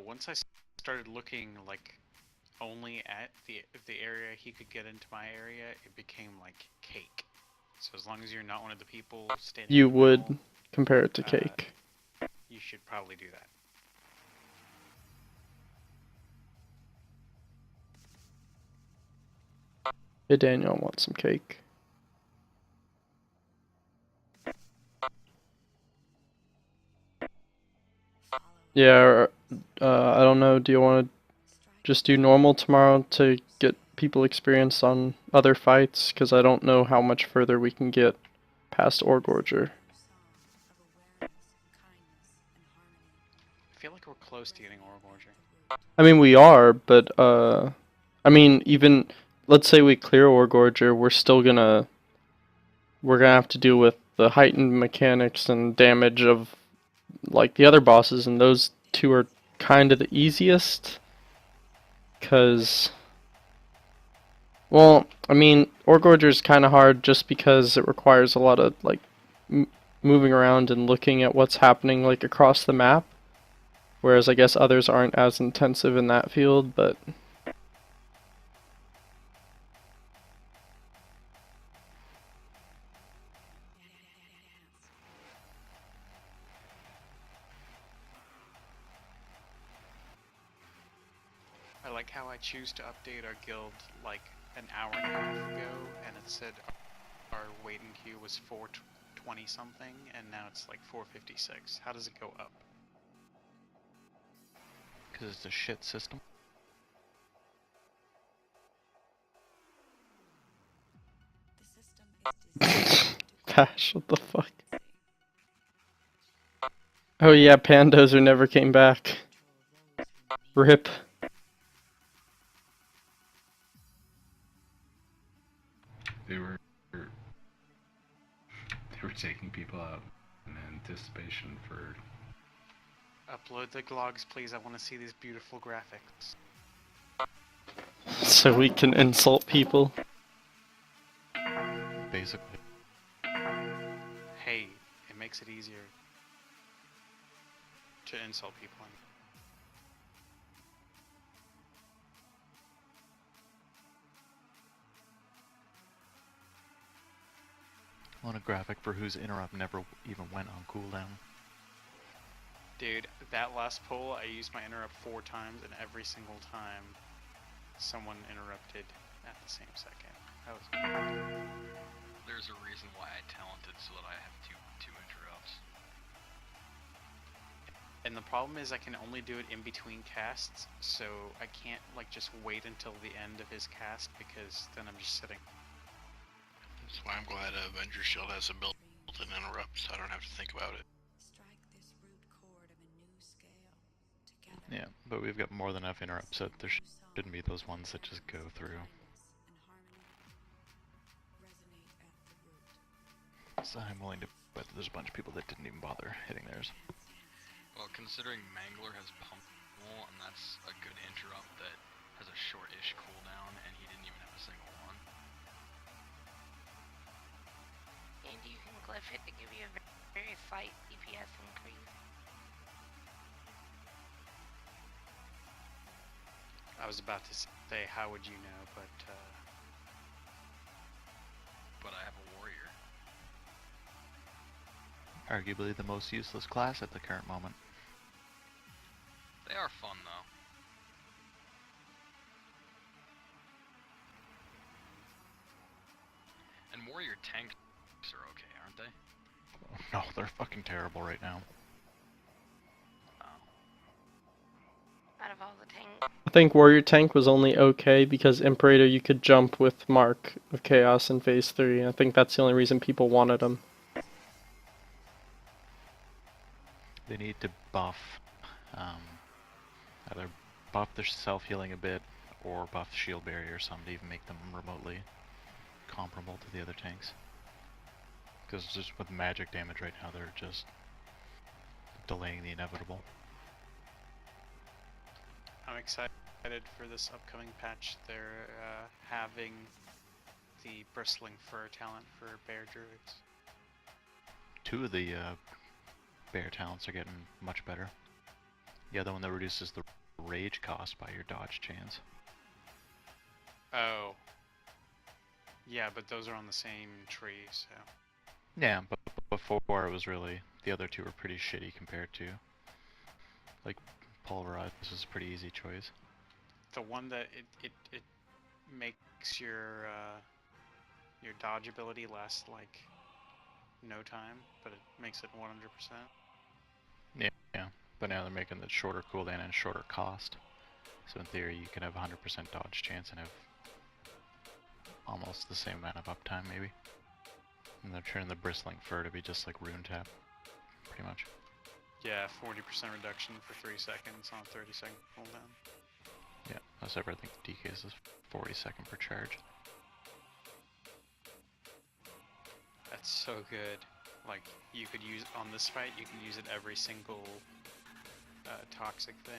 Once I started looking like only at the area he could get into my area, it became like cake. So as long as you're not one of the people standing in You the middle, would compare it to uh, cake. you should probably do that. Hey Daniel, I want some cake. Yeah, I don't know. Do you want to just do normal tomorrow to get people experience on other fights? Because I don't know how much further we can get past Orgorger. I feel like we're close to getting Oral Gorger. I mean, we are, but I mean, even let's say we clear Orgorger, we're gonna have to deal with the heightened mechanics and damage of like the other bosses, and those two are kind of the easiest. Cause, well, I mean, Orgorger is kind of hard just because it requires a lot of like moving around and looking at what's happening like across the map. Whereas I guess others aren't as intensive in that field, but I like how I choose to update our guild like an hour and a half ago, and it said our waiting queue was 420 something, and now it's like 456. How does it go up? Because it's a shit system. gosh, what the fuck? Oh yeah, pandas who never came back. Rip. They were taking people out in anticipation for. Upload the logs, please. I want to see these beautiful graphics. So we can insult people. Basically. Hey, it makes it easier to insult people. I want a graphic for whose interrupt never even went on cooldown. Dude, that last pull, I used my interrupt 4 times, and every single time, someone interrupted at the same second. That was weird. There's a reason why I talented so that I have two interrupts. And the problem is I can only do it in between casts, so I can't like just wait until the end of his cast because then I'm just sitting. That's why I'm glad Avenger Shield has a built-in interrupt, so I don't have to think about it. Yeah, but we've got more than enough interrupts, so there shouldn't be those ones that just go through. So I'm willing to bet that there's a bunch of people that didn't even bother hitting theirs. Well, considering Mangler has Pummel, and that's a good interrupt that has a short-ish cooldown, and he didn't even have a single one. And you can glyph it to give you a very slight DPS increase. I was about to say, how would you know, but I have a warrior. Arguably the most useless class at the current moment. They are fun, though. And warrior tanks are okay, aren't they? No, they're fucking terrible right now. Out of all the tanks. I think Warrior Tank was only okay because Imperator you could jump with Mark of Chaos in Phase 3. I think that's the only reason people wanted him. They need to buff, either buff their self-healing a bit, or buff shield barrier or something to even make them remotely comparable to the other tanks. Because just with magic damage right now, they're just delaying the inevitable. I'm excited for this upcoming patch. They're having the bristling fur talent for bear druids. 2 of the bear talents are getting much better. Yeah, the one that reduces the rage cost by your dodge chains. Oh. Yeah, but those are on the same tree, so. Yeah, but before it was really, the other two were pretty shitty compared to, like, Pulverize was a pretty easy choice. The one that it makes your dodge ability last like no time, but it makes it 100%. Yeah, but now they're making the shorter cooldown and shorter cost. So in theory, you can have 100% dodge chance and have almost the same amount of uptime, maybe. And they're turning the Bristling Fur to be just like Rune Tap, pretty much. Yeah, 40% reduction for 3 seconds on a 30-second cooldown. Yeah, except I think DK's is 40-second per charge. That's so good. Like, you could use, on this fight, you can use it every single toxic thing.